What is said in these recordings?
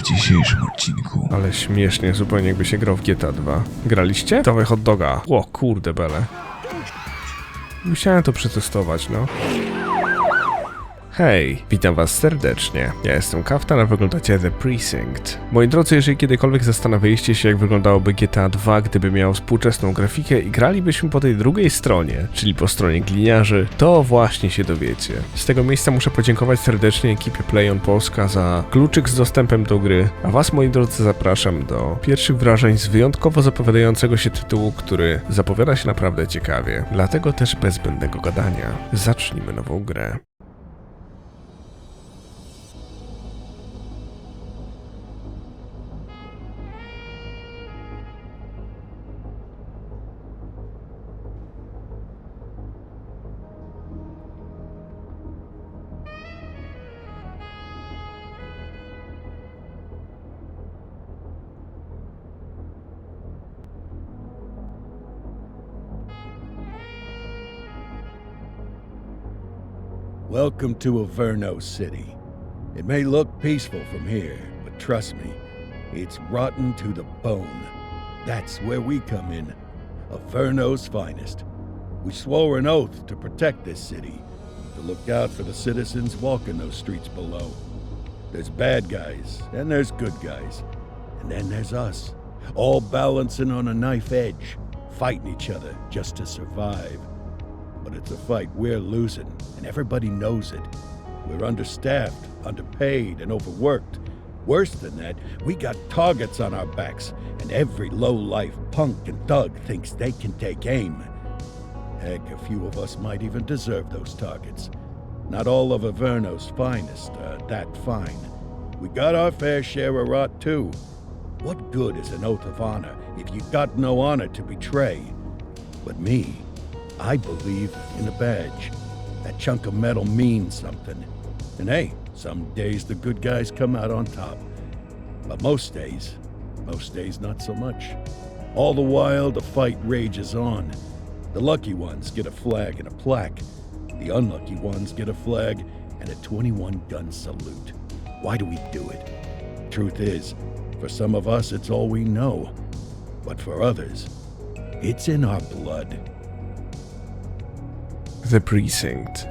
w dzisiejszym odcinku. Ale śmiesznie, zupełnie jakby się grał w GTA 2. Graliście? Dawaj hot doga. O kurde bele. Musiałem to przetestować, no. Hej, witam was serdecznie. Ja jestem Kaftan, a wyglądacie The Precinct. Moi drodzy, jeżeli kiedykolwiek zastanawialiście się, jak wyglądałoby GTA 2, gdyby miał współczesną grafikę i gralibyśmy po tej drugiej stronie, czyli po stronie gliniarzy, to właśnie się dowiecie. Z tego miejsca muszę podziękować serdecznie ekipie PLAION Polska za kluczyk z dostępem do gry, a was, moi drodzy, zapraszam do pierwszych wrażeń z wyjątkowo zapowiadającego się tytułu, który zapowiada się naprawdę ciekawie. Dlatego też bez zbędnego gadania, zacznijmy nową grę. Welcome to Averno City. It may look peaceful from here, but trust me, it's rotten to the bone. That's where we come in, Averno's finest. We swore an oath to protect this city, to look out for the citizens walking those streets below. There's bad guys, and there's good guys, and then there's us, all balancing on a knife edge, fighting each other just to survive. But it's a fight we're losing, and everybody knows it. We're understaffed, underpaid, and overworked. Worse than that, we got targets on our backs, and every low-life punk and thug thinks they can take aim. Heck, a few of us might even deserve those targets. Not all of Averno's finest are that fine. We got our fair share of rot, too. What good is an oath of honor if you got no honor to betray? But me, I believe in a badge. That chunk of metal means something. And hey, some days the good guys come out on top. But most days not so much. All the while the fight rages on. The lucky ones get a flag and a plaque. The unlucky ones get a flag and a 21-gun salute. Why do we do it? Truth is, for some of us it's all we know. But for others, it's in our blood. The Precinct.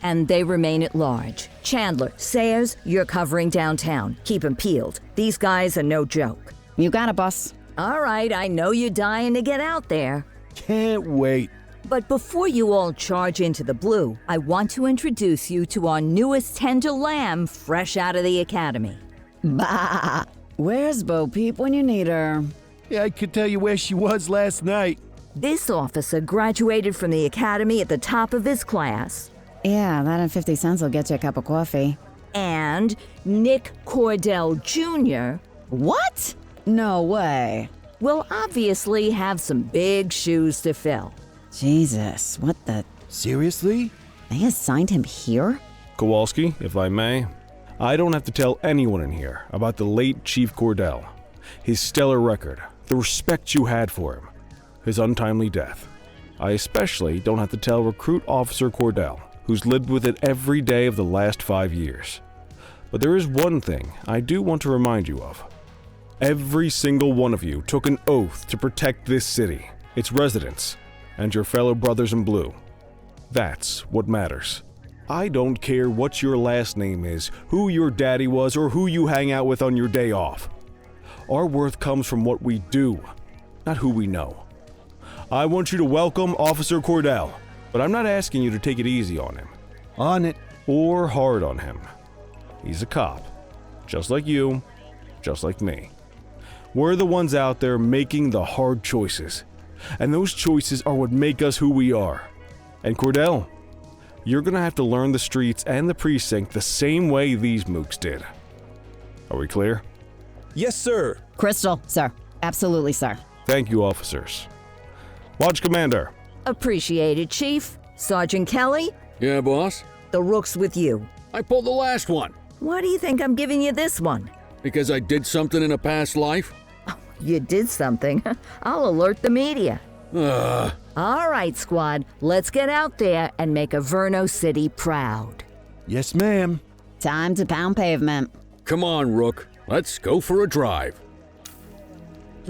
And they remain at large. Chandler, Sayers, you're covering downtown. Keep 'em peeled. These guys are no joke. You got it, boss. All right, I know you're dying to get out there. Can't wait. But before you all charge into the blue, I want to introduce you to our newest tender lamb fresh out of the academy. Bah! Where's Bo Peep when you need her? Yeah, I could tell you where she was last night. This officer graduated from the academy at the top of his class. Yeah, that and 50 cents will get you a cup of coffee. And Nick Cordell Jr. What? No way. will obviously have some big shoes to fill. Jesus, what the... Seriously? They assigned him here? Kowalski, if I may, I don't have to tell anyone in here about the late Chief Cordell, his stellar record, the respect you had for him, his untimely death. I especially don't have to tell Recruit Officer Cordell, who's lived with it every day of the last 5 years. But there is one thing I do want to remind you of. Every single one of you took an oath to protect this city, its residents, and your fellow brothers in blue. That's what matters. I don't care what your last name is, who your daddy was, or who you hang out with on your day off. Our worth comes from what we do, not who we know. I want you to welcome Officer Cordell, but I'm not asking you to take it easy on him. On it. Or hard on him. He's a cop, just like you, just like me. We're the ones out there making the hard choices, and those choices are what make us who we are. And Cordell, you're gonna have to learn the streets and the precinct the same way these mooks did. Are we clear? Yes, sir. Crystal, sir. Absolutely, sir. Thank you, officers. Watch Commander. Appreciated, Chief. Sergeant Kelly, Yeah, boss? the rook's with you. I pulled the last one. Why do you think I'm giving you this one? Because I did something in a past life? You did something. I'll alert the media. All right, squad, let's get out there and make Averno City proud. Yes, ma'am. Time to pound pavement. Come on, Rook. Let's go for a drive.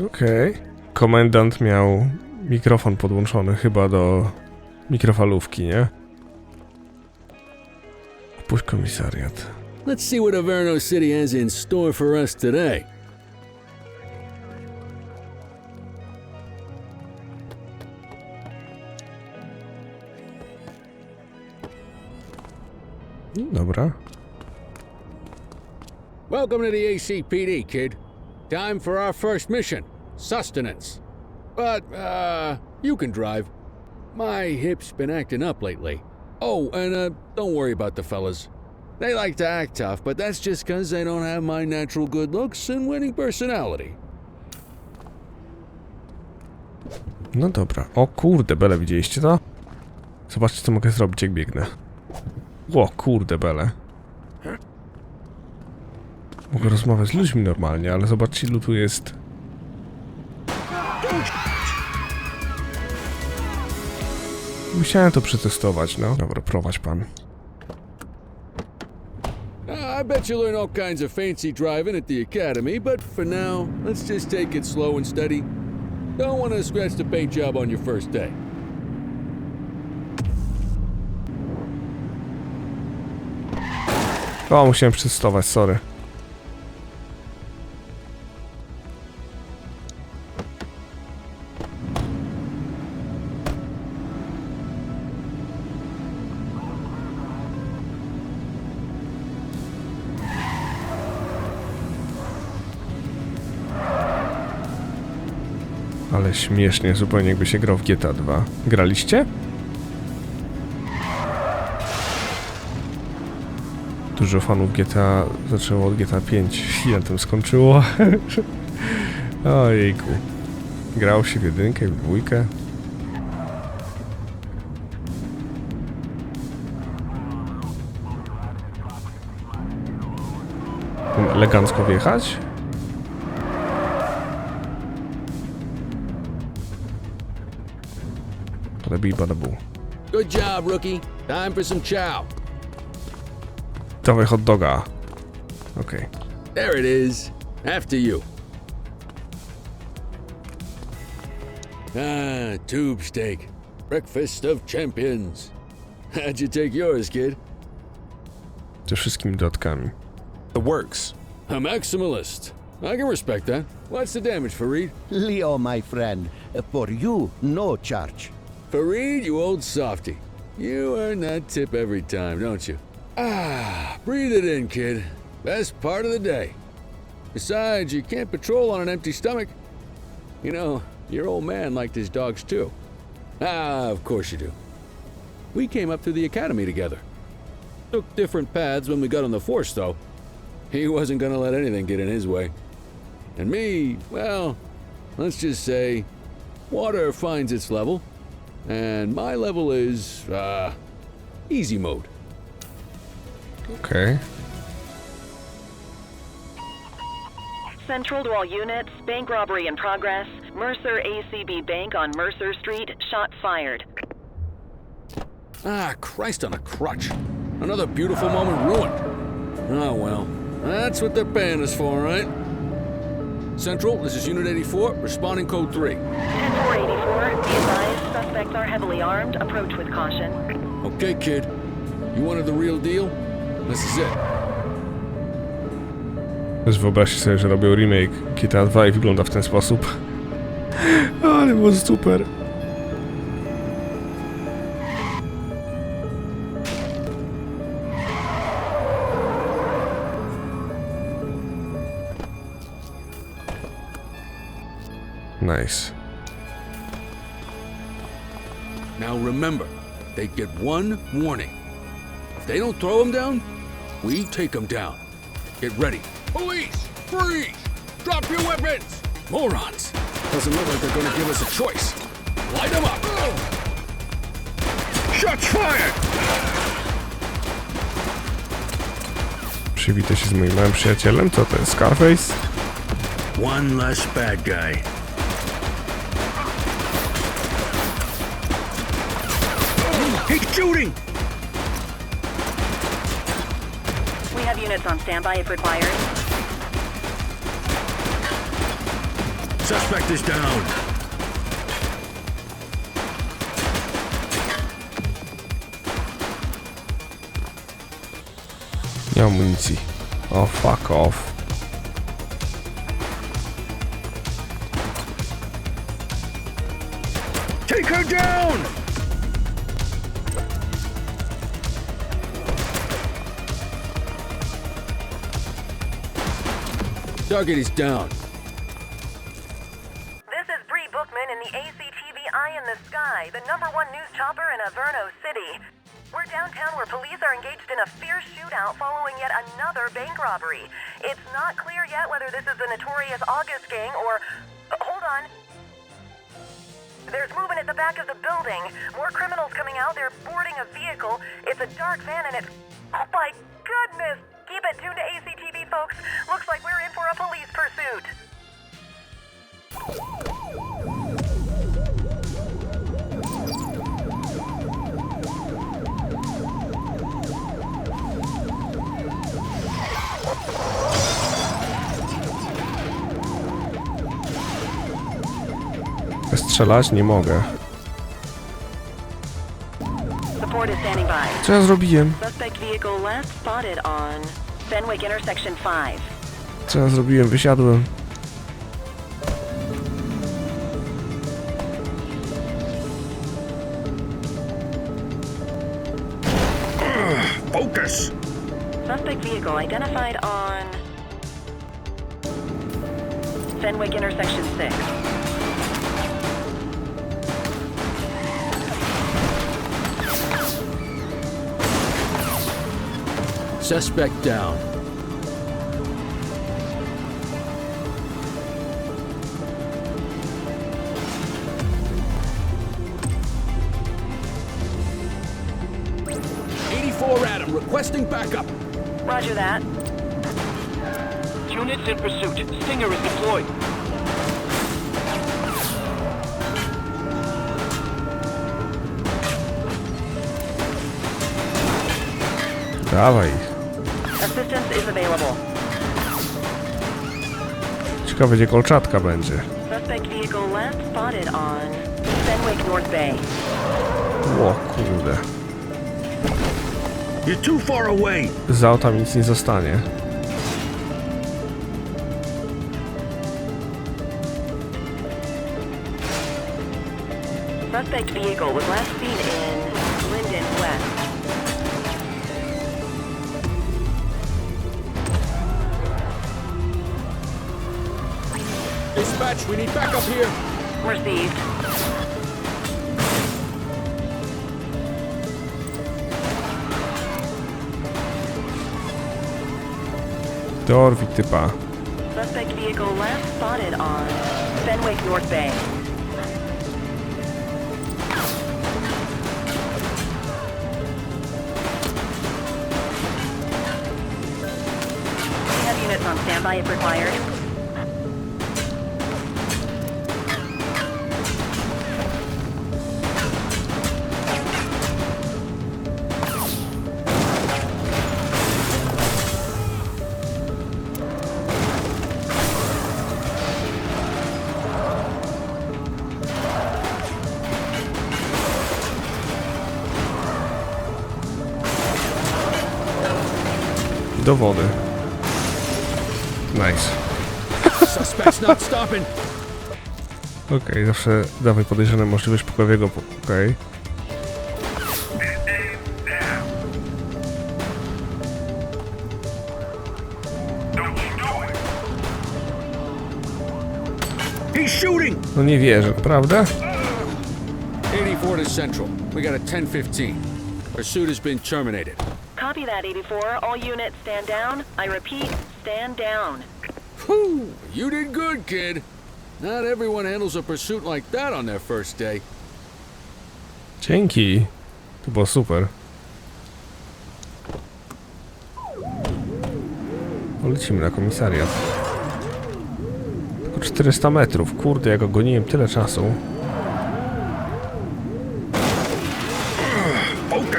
Okej. Komendant miał mikrofon podłączony chyba do mikrofalówki, nie? Opuść komisariat. Let's see what Averno City has in store for us today. Dobra. Welcome to the ACPD, kid. Time for our first mission, sustenance. But, you can drive. My hip's been acting up lately. Oh, and, don't worry about the fellas. They like to act tough, but that's just 'cause they don't have my natural good looks and winning personality. No dobra. O kurde, bele, widzieliście to? Zobaczcie, co mogę zrobić, jak biegnę. O kurde, bele. Mogę rozmawiać z ludźmi normalnie, ale zobaczcie, ilu tu jest. Musiałem to przetestować, no. Dobra, prowadź pan. I bet you learn all kinds of fancy driving at the academy, but for now, let's just take it slow and steady. Don't want to scratch the paint job on your first day. O, musiałem przetestować, sorry. Ale śmiesznie, zupełnie jakby się grał w GTA 2. Graliście? Dużo fanów GTA zaczęło od GTA 5 i na tym skończyło. Ojejku. Grał się w jedynkę, w dwójkę. Elegancko wjechać? Badabi, badabu. Good job, rookie. Time for some chow. Dawaj hot doga. Okej. There it is. After you. Tube steak. Breakfast of champions. How'd you take yours, kid? Ze wszystkimi dodatkami. The works. A maximalist. I can respect that. What's the damage, Fareed? Leo, my friend, for you, no charge. Fareed, you old softy. You earn that tip every time, don't you? Breathe it in, kid. Best part of the day. Besides, you can't patrol on an empty stomach. You know, your old man liked his dogs too. Of course you do. We came up through the academy together. Took different paths when we got on the force, though. He wasn't gonna let anything get in his way. And me, well, let's just say, water finds its level, and my level is, easy mode. Okej. Central to all units, bank robbery in progress. Mercer ACB Bank on Mercer Street, shots fired. Christ on a crutch. Another beautiful moment ruined. Oh well, that's what they're paying us for, right? Central, this is Unit 84, responding code 3. 10-484, be advised, suspects are heavily armed, approach with caution. Okay, kid. You wanted the real deal? This is it. Też wyobraźcie sobie, że robią remake GTA 2 i wygląda w ten sposób. Ale było super. Nice. Now remember, they get one warning. If they don't throw them down, we take them down. Get ready. Police! Freeze! Drop your weapons! Morons! Doesn't look like they're gonna give us a choice. Light them up! Shots fired! Przywitaj się z moim małym przyjacielem. Co to jest? Scarface? One less bad guy. He's shooting! We have units on standby if required. Suspect is down. Nie mam amunicji. Oh, fuck off. Take her down! Target is down. This is Bree Bookman in the ACTV Eye in the Sky, the #1 news chopper in Averno City. We're downtown where police are engaged in a fierce shootout following yet another bank robbery. It's not clear yet whether this is the notorious August gang or... hold on. There's movement at the back of the building. More criminals coming out. They're boarding a vehicle. It's a dark van and it's... oh my goodness! Keep it tuned to ACTV, folks. Looks like we're in for a police pursuit. Strzelać nie mogę. Support is standing by. Co ja zrobiłem? Suspect vehicle last spotted on Fenwick intersection 5. Co ja zrobiłem? Wysiadłem. Focus! Suspect vehicle identified on Fenwick intersection 6. Suspect down. Adam, requesting backup. Roger that. Units in pursuit. Stinger is deployed. Dawaj. Assistance is available. Ciekawe, gdzie kolczatka będzie. Suspect vehicle last spotted on Fenwick North Bay. O kurde. You're too far away. Z auta mi nic nie zostanie. Suspect vehicle was last seen in Linden West. Dispatch, we need backup here. Received. Dorwij typa. Suspect vehicle last spotted on Fenwick North Bay. We have units on standby if required. Do wody. Nice. Suspect's not stopping. Okej, zawsze dawaj podejrzane możliwość pokojowego. Okej. He's shooting. No nie wierzę, prawda? 84 to Central. We got a 10:15. Pursuit has been terminated. Copy that, 84. All units stand down. I repeat, stand down. Whew, you did good, kid. Not everyone handles a pursuit like that on their first day. Dzięki. To było super. Lecimy na komisariat. Tylko 400 metrów. Kurde, ja go goniłem tyle czasu.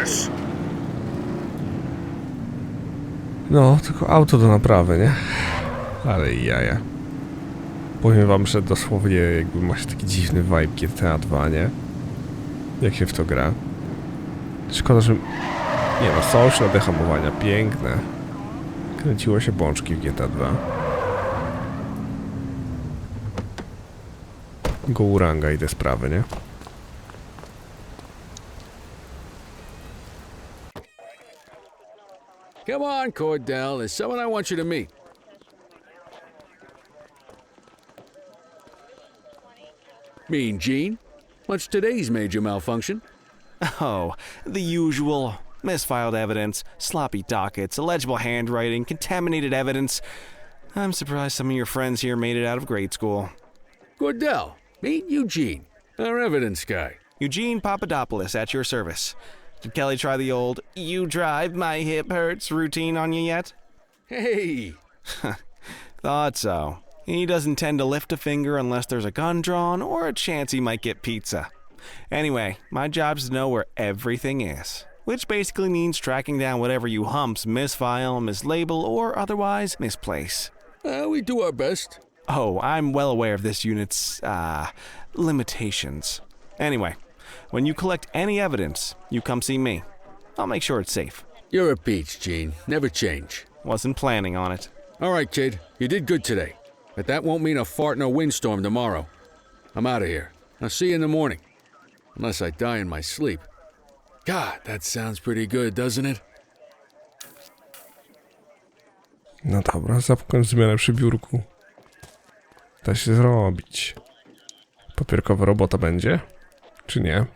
Sukces! No, tylko auto do naprawy, nie? Ale jaja. Powiem wam, że dosłownie jakby ma się taki dziwny vibe GTA 2, nie? Jak się w to gra. Szkoda, że... Nie no, są ślady hamowania, piękne. Kręciło się bączki w GTA 2. Gouranga i te sprawy, nie? Come on, Cordell. There's someone I want you to meet. Mean Gene? What's today's major malfunction? Oh, the usual. Misfiled evidence, sloppy dockets, illegible handwriting, contaminated evidence. I'm surprised some of your friends here made it out of grade school. Cordell, meet Eugene, our evidence guy. Eugene Papadopoulos at your service. Did Kelly try the old, you drive, my hip hurts routine on you yet? Hey! Thought so. He doesn't tend to lift a finger unless there's a gun drawn or a chance he might get pizza. Anyway, my job's to know where everything is, which basically means tracking down whatever you humps misfile, mislabel, or otherwise misplace. We do our best. Oh, I'm well aware of this unit's, limitations. Anyway, when you collect any evidence, you come see me. I'll make sure it's safe. You're a peach, Gene. Never change. Wasn't planning on it. All right, kid. You did good today. But that won't mean a fart in a windstorm tomorrow. I'm out of here. I'll see you in the morning. Unless I die in my sleep. God, that sounds pretty good, doesn't it? No dobra, zapukam zmianę przy biurku. Da się zrobić. Papierkowa robota będzie? Czy nie?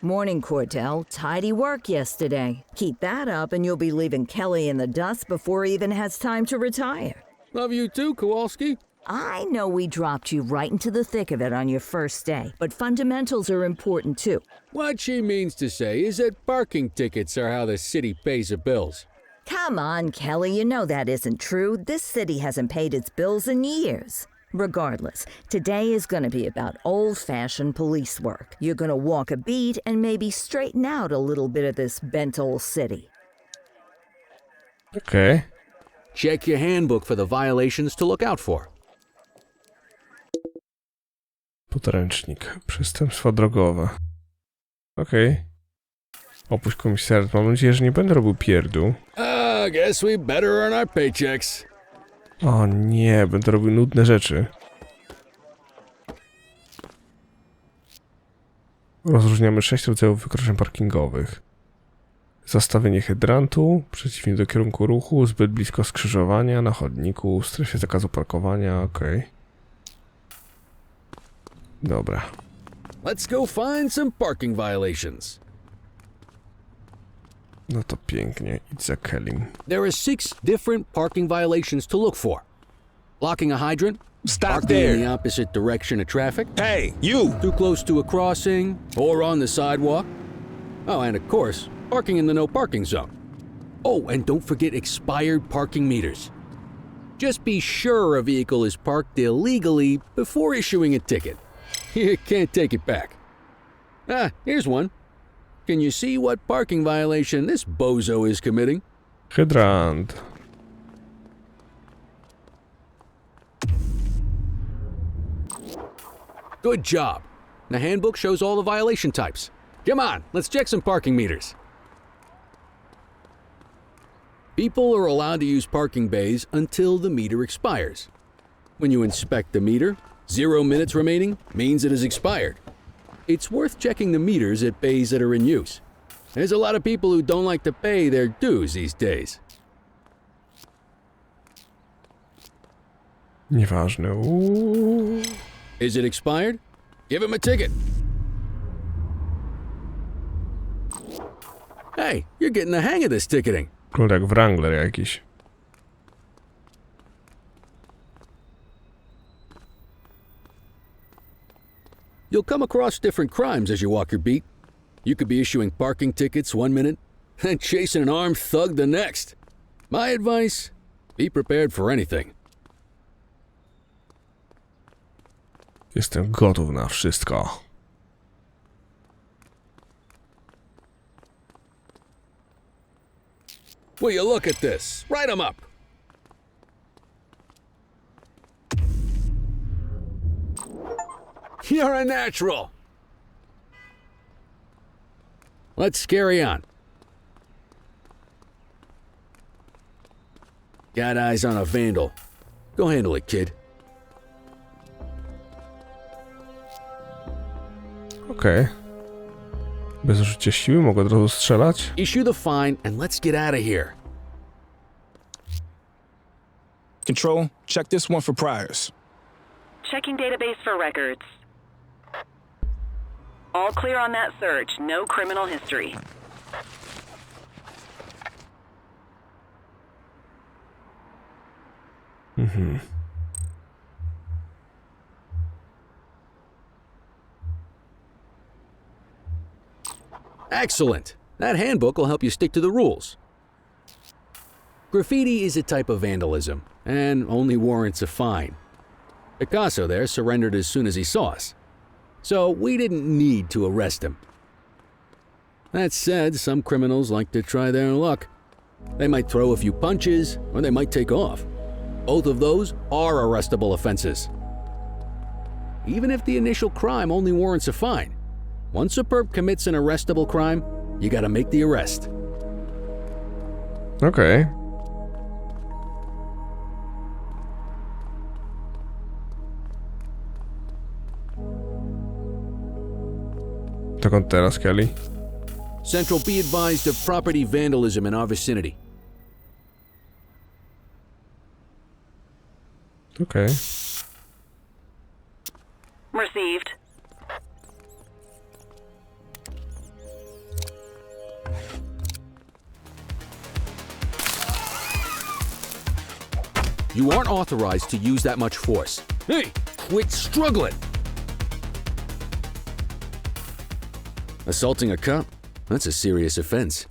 Morning, Cordell. Tidy work yesterday. Keep that up and you'll be leaving Kelly in the dust before he even has time to retire. Love you too, Kowalski. I know we dropped you right into the thick of it on your first day, but fundamentals are important too. What she means to say is that parking tickets are how the city pays the bills. Come on, Kelly, you know that isn't true. This city hasn't paid its bills in years. Regardless, today is going to be about old-fashioned police work. You're going to walk a beat and maybe straighten out a little bit of this bent old city. Okay. Check your handbook for the violations to look out for. Podręcznik. Przestępstwa drogowe. Okej. Opuść komisariat. Mam nadzieję, że nie będę robił pierdół. Guess we better earn our paychecks. O nie, będę robił nudne rzeczy. Rozróżniamy 6 rodzajów wykroczeń parkingowych. Zastawienie hydrantu, przeciwnie do kierunku ruchu, zbyt blisko skrzyżowania, na chodniku, w strefie zakazu parkowania, okej. Dobra. Let's go find some parking violations. No to pięknie, idź za Kellym. There are 6 different parking violations to look for. Blocking a hydrant. Stop parking there. in the opposite direction of traffic. Hey, you! Too close to a crossing or on the sidewalk. Oh, and of course, parking in the no parking zone. Oh, and don't forget expired parking meters. Just be sure a vehicle is parked illegally before issuing a ticket. You can't take it back. Here's one. Can you see what parking violation this bozo is committing? Hydrant. Good job. The handbook shows all the violation types. Come on, let's check some parking meters. People are allowed to use parking bays until the meter expires. When you inspect the meter, 0 minutes remaining means it is expired. It's worth checking the meters at bays that are in use. There's a lot of people who don't like to pay their dues these days. Nieważne. Uuu. Is it expired? Give him a ticket. Hey, you're getting the hang of this ticketing. Wygląda jak Wrangler jakiś. You'll come across different crimes as you walk your beat. You could be issuing parking tickets 1 minute, and chasing an armed thug the next. My advice, be prepared for anything. Jestem gotów na wszystko. Will you look at this? Write 'em up. You're a natural. Let's carry on. Got eyes on a vandal. Go handle it, kid. Okej. Bez użycia siły mogę od razu strzelać? Issue the fine and let's get out of here. Control, check this one for priors. Checking database for records. All clear on that search. No criminal history. Excellent. That handbook will help you stick to the rules. Graffiti is a type of vandalism and only warrants a fine. Picasso there surrendered as soon as he saw us, so we didn't need to arrest him. That said, some criminals like to try their luck. They might throw a few punches, or they might take off. Both of those are arrestable offenses. Even if the initial crime only warrants a fine, once a perp commits an arrestable crime, you gotta make the arrest. Okej. Dokąd teraz, Kelly? Central, be advised of property vandalism in our vicinity. Okej. Received. You aren't authorized to use that much force. Hey, quit struggling! Assaulting a cop? That's a serious offense.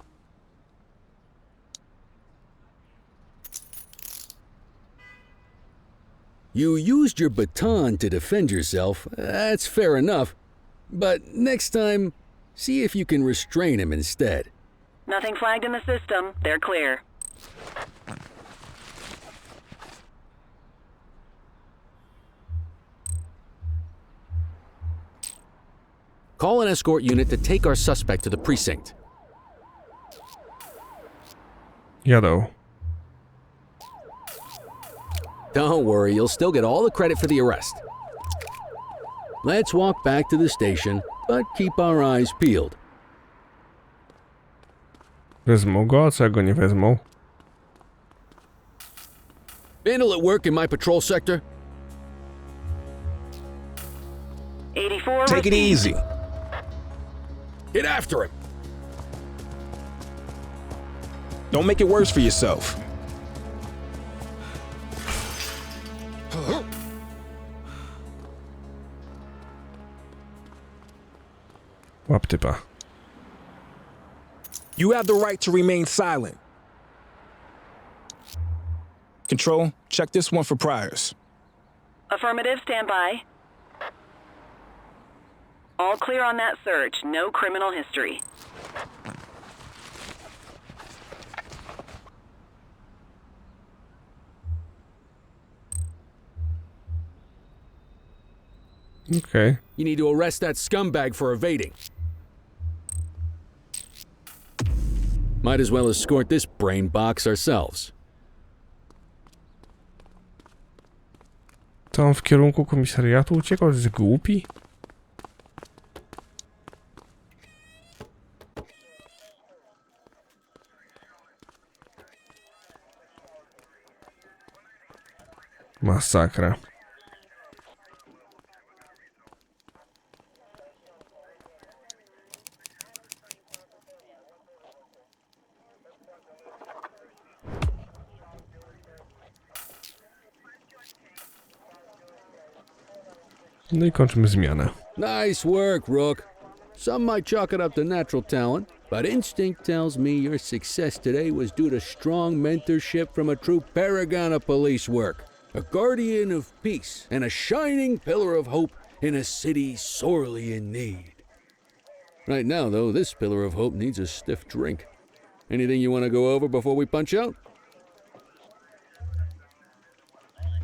You used your baton to defend yourself. That's fair enough. But next time, see if you can restrain him instead. Nothing flagged in the system. They're clear. Call an escort unit to take our suspect to the precinct. Jadą. Don't worry, you'll still get all the credit for the arrest. Let's walk back to the station, but keep our eyes peeled. Wezmą go, a co jak go nie wezmą? Vandal at work in my patrol sector? 84. Take it easy. Get after him! Don't make it worse for yourself. Łap typa. You have the right to remain silent. Control, check this one for priors. Affirmative, stand by. All clear on that search. No criminal history. Okej. You need to arrest that scumbag for evading. Might as well escort this brain box ourselves. To on w kierunku komisariatu uciekał? Jest głupi? Masakra. No i kończymy zmianę. Nice work, Rook. Some might chalk it up to natural talent, but instinct tells me your success today was due to strong mentorship from a true paragon of police work, a guardian of peace, and a shining pillar of hope in a city sorely in need. Right now, though, this pillar of hope needs a stiff drink. Anything you want to go over before we punch out?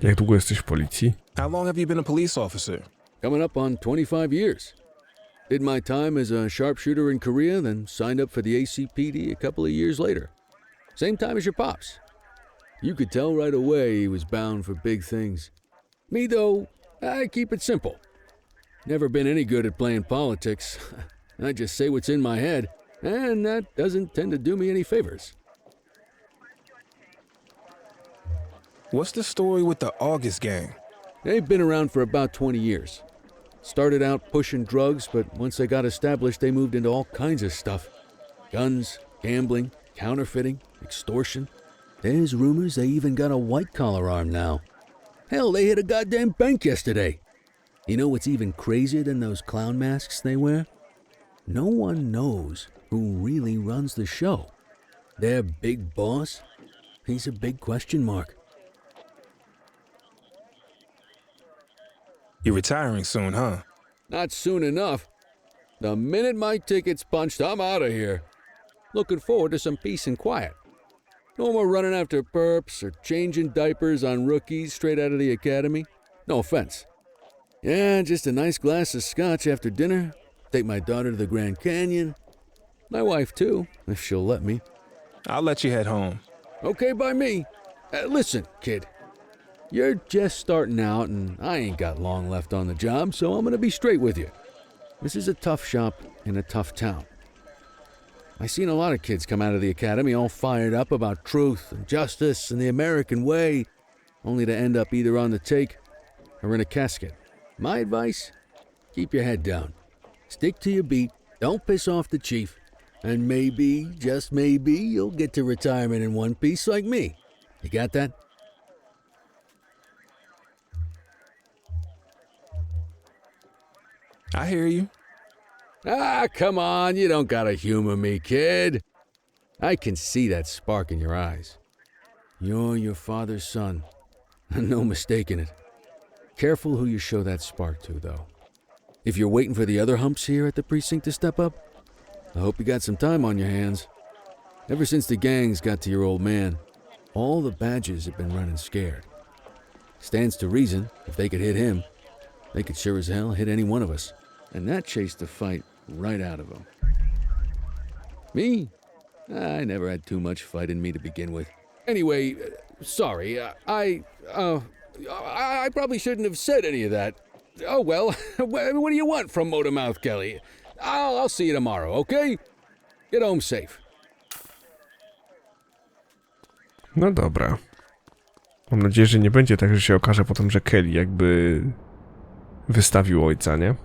Jak długo jesteś w policji? How long have you been a police officer? Coming up on 25 years. Did my time as a sharpshooter in Korea, then signed up for the ACPD a couple of years later. Same time as your pops. You could tell right away he was bound for big things. Me, though, I keep it simple. Never been any good at playing politics. I just say what's in my head, and that doesn't tend to do me any favors. What's the story with the August gang? They've been around for about 20 years. Started out pushing drugs, but once they got established, they moved into all kinds of stuff. Guns, gambling, counterfeiting, extortion. There's rumors they even got a white-collar arm now. Hell, they hit a goddamn bank yesterday. You know what's even crazier than those clown masks they wear? No one knows who really runs the show. Their big boss? He's a big question mark. You're retiring soon, huh? Not soon enough. The minute my ticket's punched, I'm out of here. Looking forward to some peace and quiet. No more running after perps or changing diapers on rookies straight out of the academy. No offense. Yeah, just a nice glass of scotch after dinner. Take my daughter to the Grand Canyon. My wife, too, if she'll let me. I'll let you head home. Okay by me. Listen, kid. You're just starting out, and I ain't got long left on the job, so I'm gonna be straight with you. This is a tough shop in a tough town. I seen a lot of kids come out of the academy all fired up about truth and justice and the American way, only to end up either on the take or in a casket. My advice? Keep your head down. Stick to your beat, don't piss off the chief, and maybe, just maybe, you'll get to retirement in one piece like me. You got that? I hear you. Ah, come on, you don't gotta humor me, kid. I can see that spark in your eyes. You're your father's son, no mistaking it. Careful who you show that spark to, though. If you're waiting for the other humps here at the precinct to step up, I hope you got some time on your hands. Ever since the gangs got to your old man, all the badges have been running scared. Stands to reason, if they could hit him, they could sure as hell hit any one of us. And that chased the fight right out of them. Me? I never had too much fight in me to begin with. Anyway, sorry, I probably shouldn't have said any of that. Oh well, what do you want from Motormouth Kelly? I'll see you tomorrow, okay? Get home safe. No dobra. Mam nadzieję, że nie będzie tak, że się okaże potem, że Kelly jakby wystawił ojca, nie?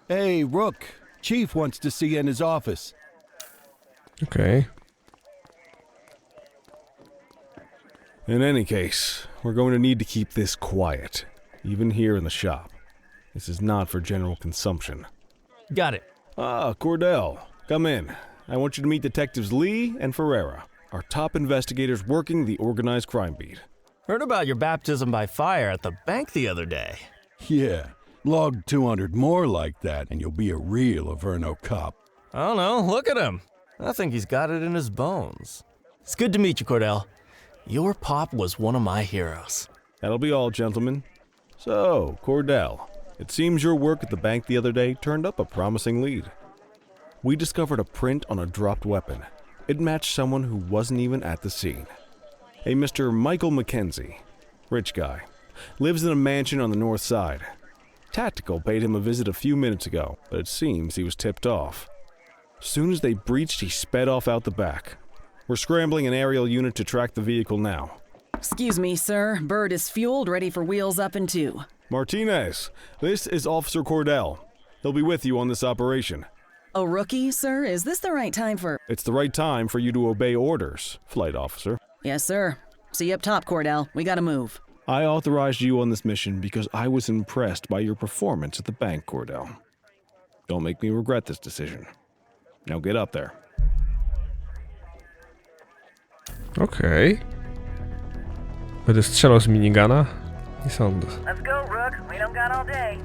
Hey, Rook. Chief wants to see you in his office. Okej. In any case, we're going to need to keep this quiet, even here in the shop. This is not for general consumption. Got it. Ah, Cordell, come in. I want you to meet Detectives Lee and Ferreira, our top investigators working the organized crime beat. Heard about your baptism by fire at the bank the other day. Yeah, log 200 more like that, and you'll be a real Averno cop. I don't know, look at him. I think he's got it in his bones. It's good to meet you, Cordell. Your pop was one of my heroes. That'll be all, gentlemen. So, Cordell, it seems your work at the bank the other day turned up a promising lead. We discovered a print on a dropped weapon. It matched someone who wasn't even at the scene. A Mr. Michael McKenzie, rich guy, lives in a mansion on the north side. Tactical paid him a visit a few minutes ago, but it seems he was tipped off. Soon as they breached, he sped off out the back. We're scrambling an aerial unit to track the vehicle now. Excuse me, sir. Bird is fueled, ready for wheels up in 2. Martinez, this is Officer Cordell. He'll be with you on this operation. A rookie, sir? Is this the right time for... It's the right time for you to obey orders, flight officer. Yes, sir. See you up top, Cordell. We gotta move. I authorized you on this mission because I was impressed by your performance at the bank, Cordell. Don't make me regret this decision. Now get up there. Okej. Będę strzelał z minigana? Nie sądzę. Let's go, Rook. We don't got all day.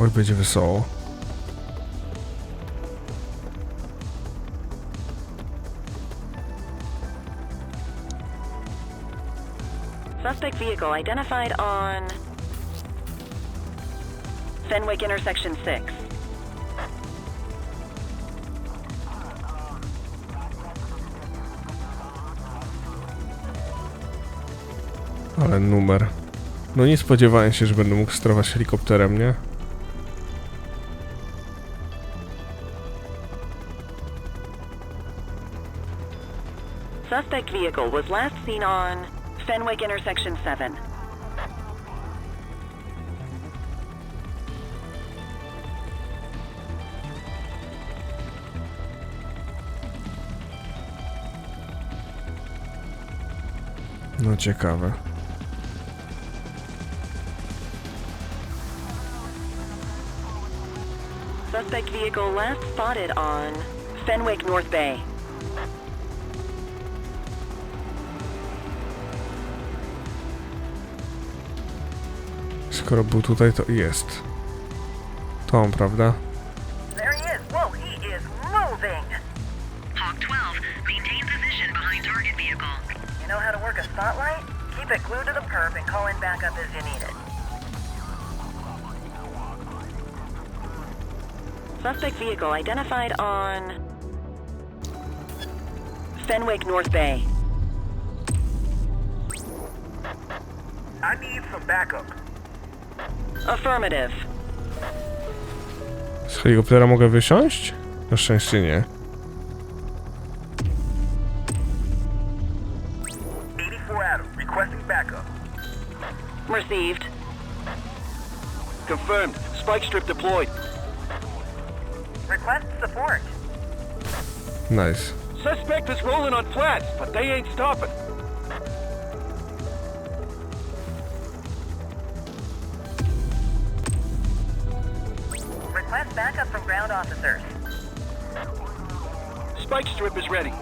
Oj, będzie wesoło. Suspect vehicle identified on Fenwick intersection 6. Ale numer. No nie spodziewałem się, że będę mógł sterować helikopterem, nie? Suspect vehicle was last seen on Fenwick intersection 7. No ciekawe. Suspect vehicle last spotted on Fenwick North Bay. Skoro był tutaj, to jest. To on, prawda? There he is. Whoa, he is moving. Hawk 12, maintain position behind target vehicle. You know how to work a spotlight? Keep it glued to the perp and call in backup as you need it. Suspect vehicle identified on Fenwick North Bay. I need some backup. Affirmative. Z helikoptera mogę wysiąść? Na szczęście nie. 84 Adam, requesting backup. Received. Confirmed. Spike strip deployed. Request support. Nice. Suspect is rolling on flats, but they ain't stopping. Request backup from ground officers. Spike strip is ready.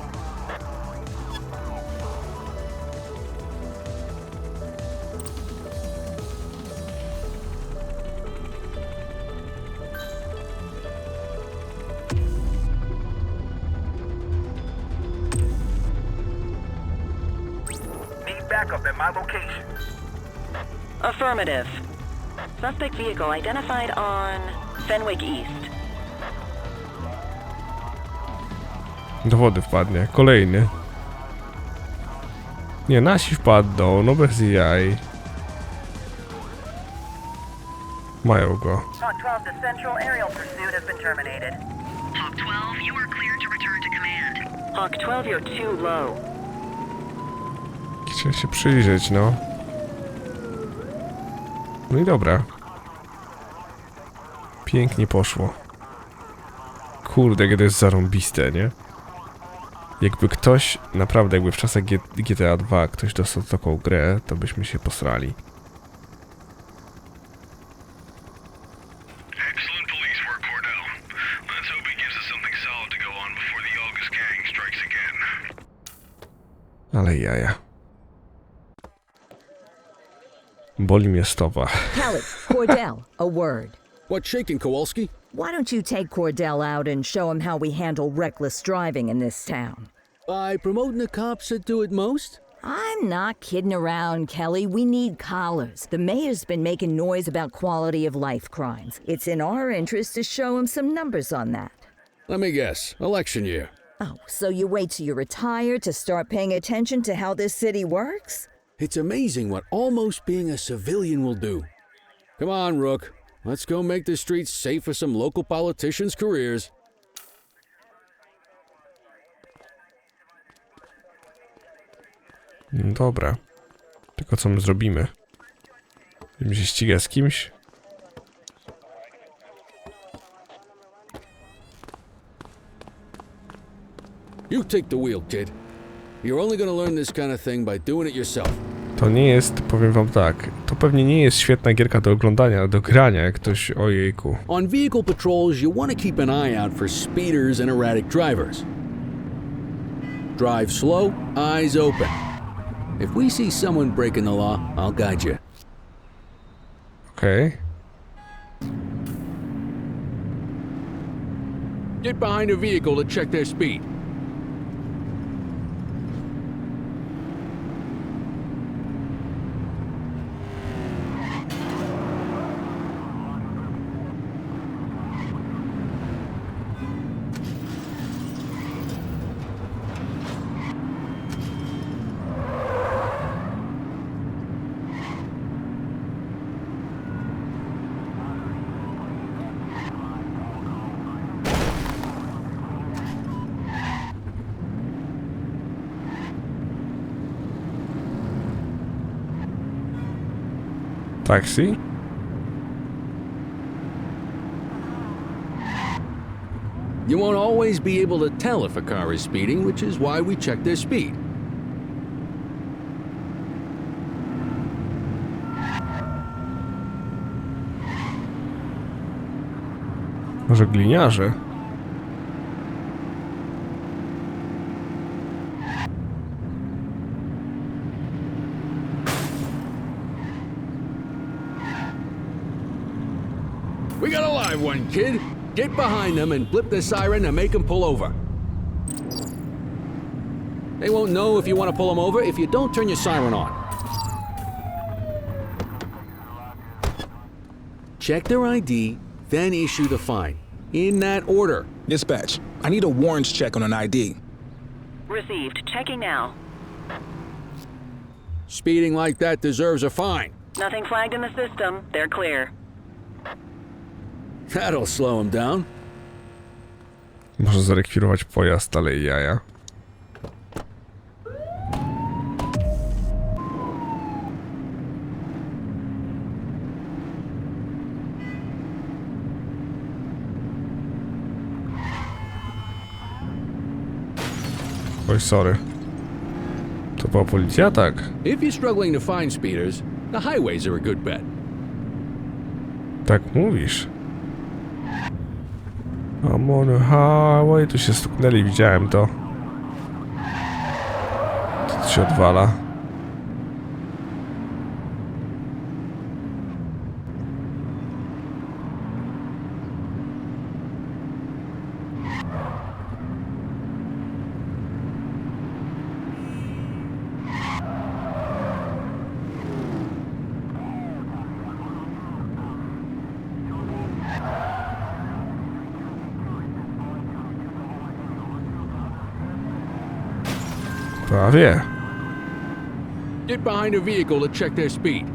Need backup at my location. Affirmative. Suspect vehicle identified on Fenwick East. Do wody wpadnie. Kolejny. Nie, nasi wpadną. No bez jaj. Mają go. Hawk 12 to Central, aerial pursuit has been terminated. Hawk 12, you are cleared to return to command. Hawk 12, you're too low. Chciałem się przyjrzeć, no. No i dobra. Pięknie poszło. Kurde, jak to jest zarąbiste, nie? Jakby ktoś, naprawdę jakby w czasach GTA 2 ktoś dostał taką grę, to byśmy się posrali. Excellent police work, Cordell. Let's hope it gives us something solid to go on before the August gang strikes again. Ale jaja. Boli mnie stopa. Kelly, Cordell, a word. What's shaking, Kowalski? Why don't you take Cordell out and show him how we handle reckless driving in this town? By promoting the cops that do it most? I'm not kidding around, Kelly. We need collars. The mayor's been making noise about quality of life crimes. It's in our interest to show him some numbers on that. Let me guess. Election year. Oh, so you wait till you retire to start paying attention to how this city works? It's amazing what almost being a civilian will do. Come on, Rook. Let's go make the streets safe for some local politicians' careers. Dobra. Tylko co my zrobimy? Będziemy się ścigać z kimś? You take the wheel, kid. You're only gonna learn this kind of thing by doing it yourself. To nie jest, powiem wam tak, to pewnie nie jest świetna gierka do oglądania, ale do grania, jak ktoś, ojejku. On vehicle patrols, you want to keep an eye out for speeders and erratic drivers. Drive slow, eyes open. If we see someone breaking the law, I'll guide you. Okej. Get behind a vehicle to check their speed. Taxi? You won't always be able to tell if a car is speeding, which is why we check their speed. Może gliniarze? We got a live one, kid. Get behind them and blip the siren to make them pull over. They won't know if you want to pull them over if you don't turn your siren on. Check their ID, then issue the fine. In that order. Dispatch, I need a warrants check on an ID. Received. Checking now. Speeding like that deserves a fine. Nothing flagged in the system. They're clear. That'll slow them down. Może zarekwirować pojazd, ale jaja. Oj, sorry. To była policja, tak? If you're struggling to find speeders, the highways are a good bet. Tak mówisz. I'm on a highway. Tu się stuknęli, widziałem to. To się odwala. Prawie. Get behind a vehicle to check their speed.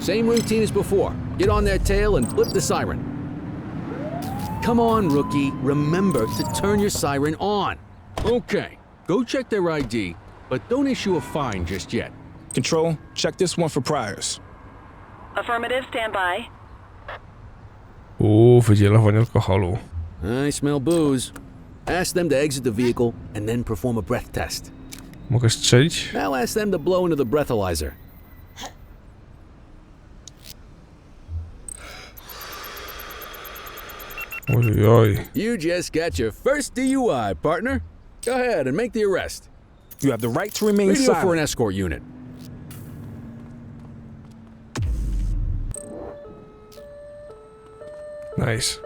Same routine as before. Get on their tail and flip the siren. Come on, rookie. Remember to turn your siren on. Okay, go check their ID, but don't issue a fine just yet. Control, check this one for priors. Affirmative, stand by. Wydzielowanie alkoholu. I smell booze. Ask them to exit the vehicle and then perform a breath test. Mogę strzelić? Now ask them to blow into the breathalyzer. Oj. You just got your first DUI, partner. Go ahead and make the arrest. You have the right to remain Radio silent. for an escort unit. Nice.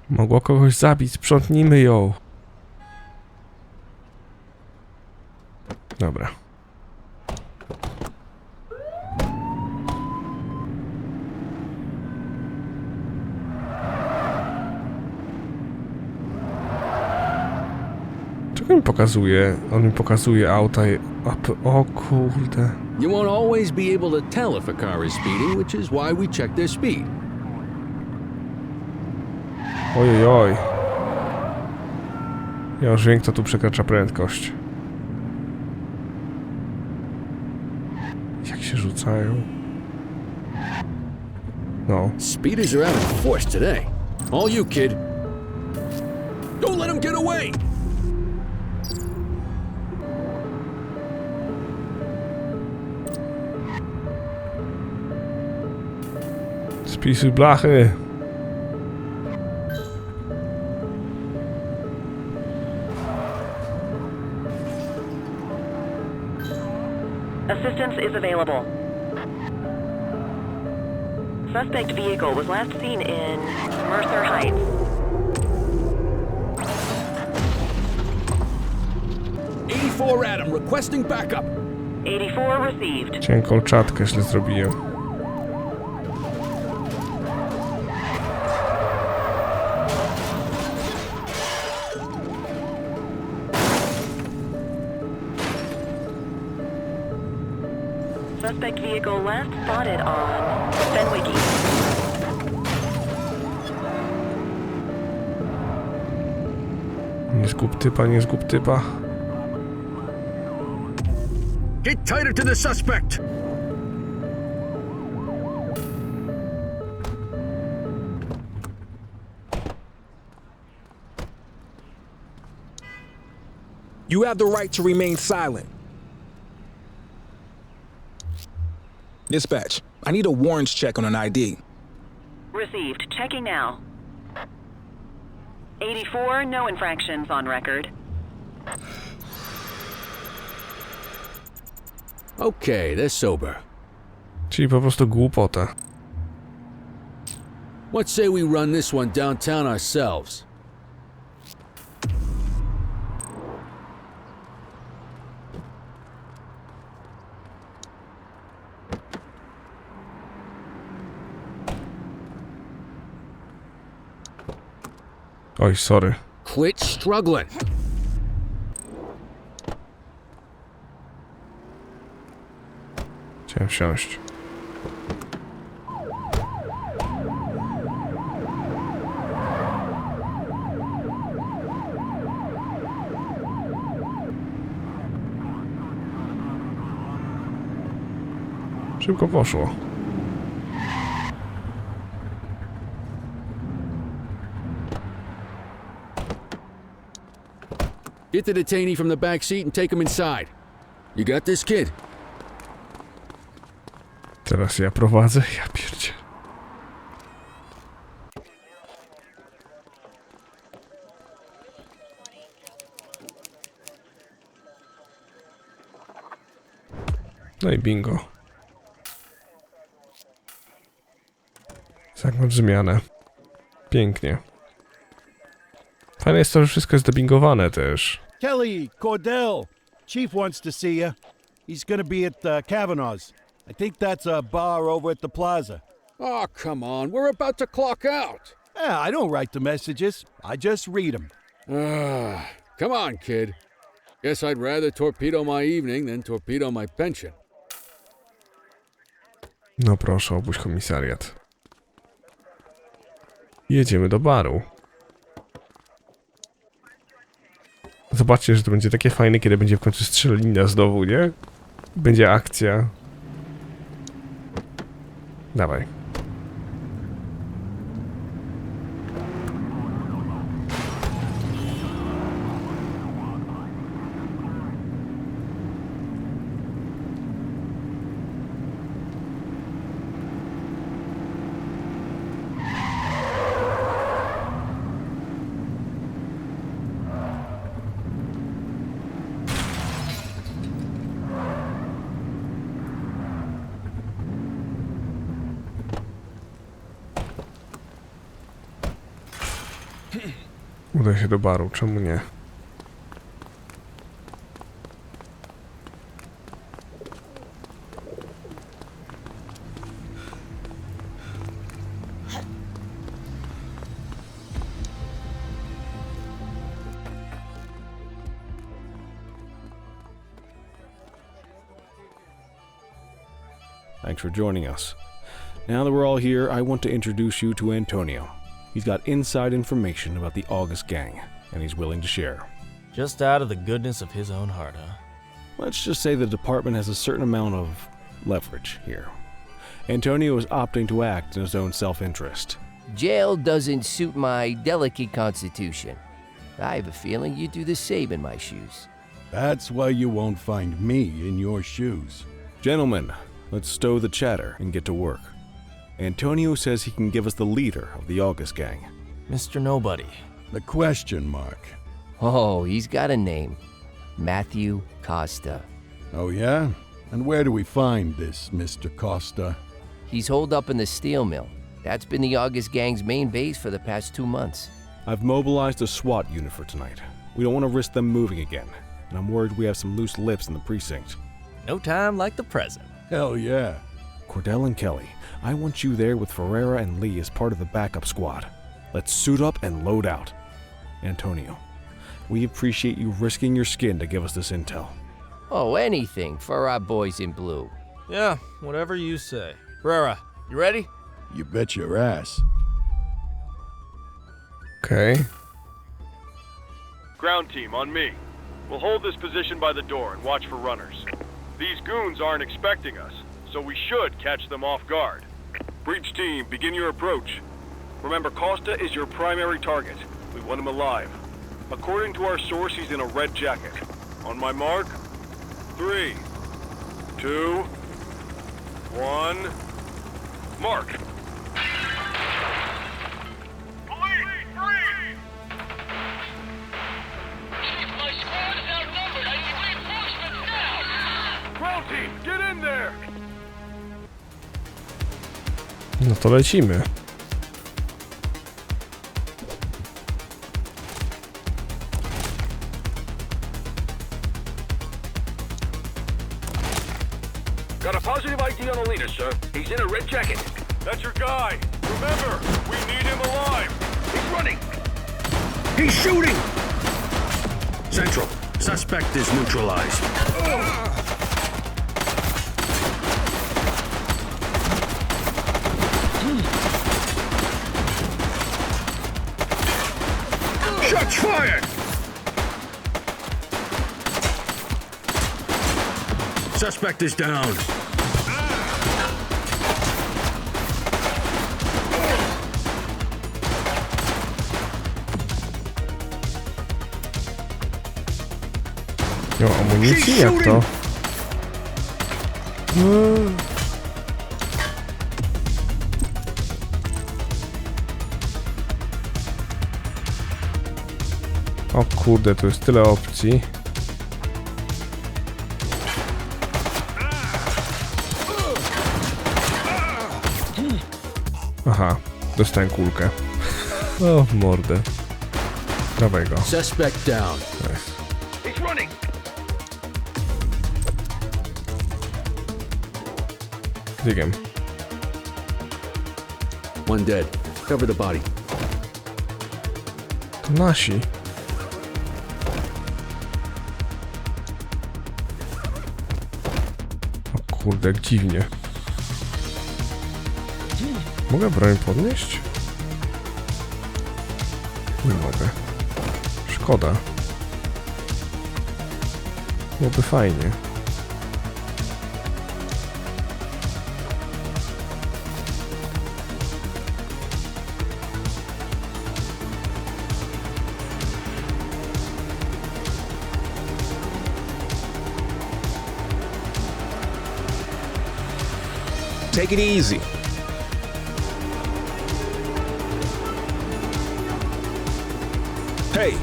Mogła kogoś zabić, sprzątnijmy ją. Dobra. Czego mi pokazuje? On mi pokazuje auta i... O kurde. You won't always be able to tell if a car is speeding, which is why we check their speed. Ojojoj. Ja już wiem, kto tu przekracza prędkość. Jak się rzucają. No. Speeders are out in force today. All you, kid. Don't let him get away! Spisuj blachy. Assistance is available. Suspect vehicle was last seen in Mercer Heights. '84 Adam, requesting backup. 84 received. Cienką czatkę źle zrobiłem. Suspect vehicle last spotted on Fenwicky. Nie zgub typa, nie zgub typa. Get tighter to the suspect! You have the right to remain silent. Dispatch, I need a warrants check on an ID. Received. Checking now. 84, no infractions on record. Okay, they're sober. Czyli po prostu głupota. What say we run this one downtown ourselves? Oj, sorry. Quit struggling. Chciałem wsiąść. Szybko poszło. Get the detainee from the back seat and take him inside. You got this, kid? Teraz ja prowadzę? Ja pierdzie. No i bingo. Zakład zmianę. Pięknie. Fajne jest to, że wszystko jest debingowane też. Kelly, Cordell, Chief wants to see you. He's gonna be at Kavanaugh's. I think that's a bar over at the plaza. Oh, come on. We're about to clock out. I don't write the messages. I just read them. Come on, kid. Guess I'd rather torpedo my evening than torpedo my pension. No proszę, opuść komisariat. Jedziemy do baru. Zobaczcie, że to będzie takie fajne, kiedy będzie w końcu strzelanina znowu, nie? Będzie akcja. Dawaj. Udaj się do baru, czemu nie? Thanks for joining us. Now that we're all here, I want to introduce you to Antonio. He's got inside information about the August gang, and he's willing to share. Just out of the goodness of his own heart, huh? Let's just say the department has a certain amount of leverage here. Antonio is opting to act in his own self-interest. Jail doesn't suit my delicate constitution. I have a feeling you'd do the same in my shoes. That's why you won't find me in your shoes. Gentlemen, let's stow the chatter and get to work. Antonio says he can give us the leader of the August gang. Mr. Nobody. The question mark. Oh, he's got a name. Matthew Costa. Oh yeah? And where do we find this Mr. Costa? He's holed up in the steel mill. That's been the August gang's main base for the past 2 months. I've mobilized a SWAT unit for tonight. We don't want to risk them moving again, and I'm worried we have some loose lips in the precinct. No time like the present. Hell yeah. Cordell and Kelly, I want you there with Ferreira and Lee as part of the backup squad. Let's suit up and load out. Antonio, we appreciate you risking your skin to give us this intel. Oh, anything for our boys in blue. Yeah, whatever you say. Ferreira, you ready? You bet your ass. Okay. Ground team, on me. We'll hold this position by the door and watch for runners. These goons aren't expecting us, so we should catch them off guard. Breach team, begin your approach. Remember, Costa is your primary target. We want him alive. According to our source, he's in a red jacket. On my mark, 3, 2, 1, mark! Ground team, get in there! No to lecimy. Got a positive ID on the leader, sir. He's in a red jacket. That's your guy. Remember, we need him alive. He's running. He's shooting! Central, suspect is neutralized. Shots fired! Suspect is down. Nie ma amunicji? Jak to? O kurde, tu jest tyle opcji. Aha, dostałem kulkę. O, w mordę. Dawaj go. Suspect down. Nice. He's running. Biegiem. One dead. Cover the body. To nasi. O kurde, jak dziwnie. Mogę broń podnieść? Nie mogę. Szkoda. Byłoby fajnie. Take it easy. Hey.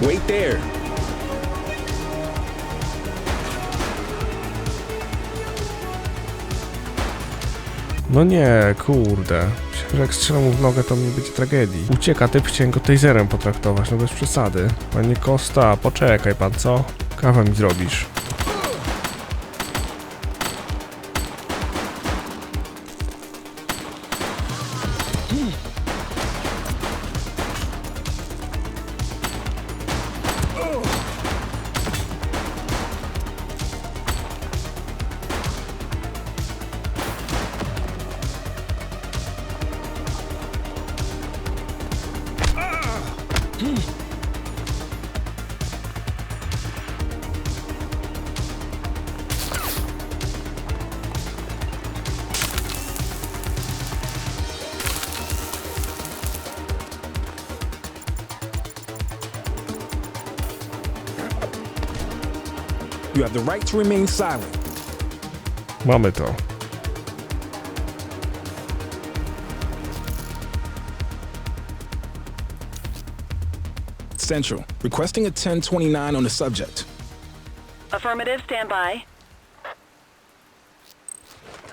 Wait there. No nie, kurde. Myślałem, że jak strzelam mu w nogę, to mi będzie tragedii. Ucieka, typ chciałem go taserem potraktować, no bez przesady. Panie Costa, poczekaj pan, co? Kawę mi zrobisz. You have the right to remain silent. Mamy to. Central, requesting a 1029 on the subject. Affirmative, stand by.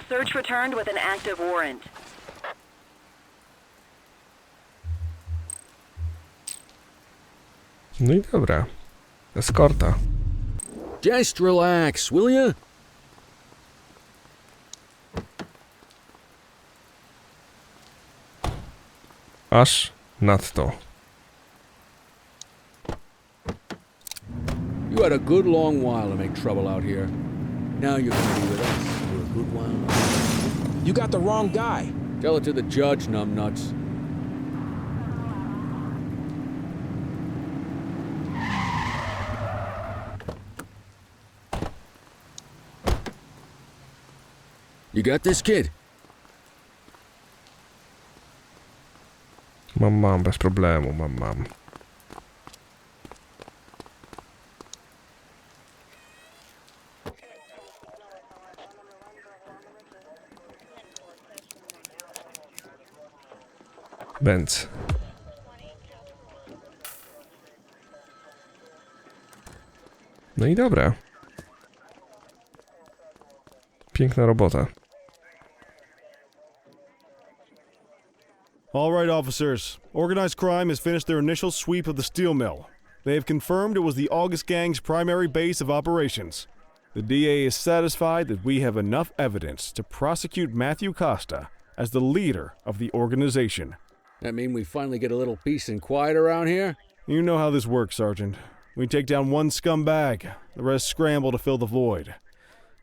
Search returned with an active warrant. No i dobra. Eskorta. Just relax, will you? Aż nadto. You had a good long while to make trouble out here. Now you're gonna be with us for a good while. You got the wrong guy. Tell it to the judge, numbnuts. You got this, kid? Mam, bez problemu, mam. Benz. No i dobra. Piękna robota. All right, officers. Organized crime has finished their initial sweep of the steel mill. They have confirmed it was the August Gang's primary base of operations. The DA is satisfied that we have enough evidence to prosecute Matthew Costa as the leader of the organization. That mean we finally get a little peace and quiet around here? You know how this works, Sergeant. We take down one scumbag, the rest scramble to fill the void.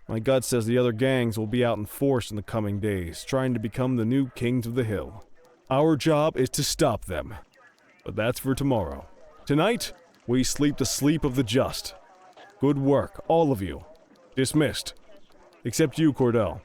My gut says the other gangs will be out in force in the coming days, trying to become the new kings of the hill. Our job is to stop them. But that's for tomorrow. Tonight, we sleep the sleep of the just. Good work, all of you. Dismissed. Except you, Cordell.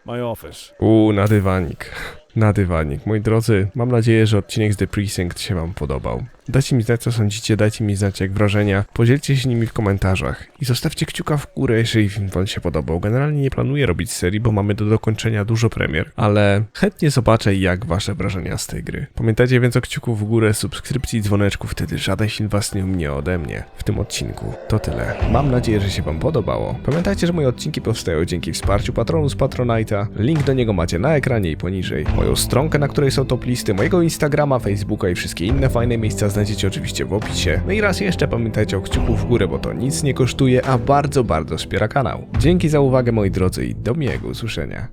My office. Na dywanik. Na dywanik. Moi drodzy, mam nadzieję, że odcinek z The Precinct się wam podobał. Dajcie mi znać, co sądzicie, dajcie mi znać, jak wrażenia, podzielcie się nimi w komentarzach i zostawcie kciuka w górę, jeżeli film wam się podobał. Generalnie nie planuję robić serii, bo mamy do dokończenia dużo premier, ale chętnie zobaczę, jak wasze wrażenia z tej gry. Pamiętajcie więc o kciuku w górę, subskrypcji, dzwoneczku, wtedy żaden film was nie ominie ode mnie w tym odcinku. To tyle. Mam nadzieję, że się wam podobało. Pamiętajcie, że moje odcinki powstają dzięki wsparciu Patrolu z Patronite'a. Link do niego macie na ekranie i poniżej. Moją stronkę, na której są top listy, mojego Instagrama, Facebooka i wszystkie inne fajne miejsca znajdziecie oczywiście w opisie. No i raz jeszcze pamiętajcie o kciuku w górę, bo to nic nie kosztuje, a bardzo wspiera kanał. Dzięki za uwagę, moi drodzy, i do miłego usłyszenia.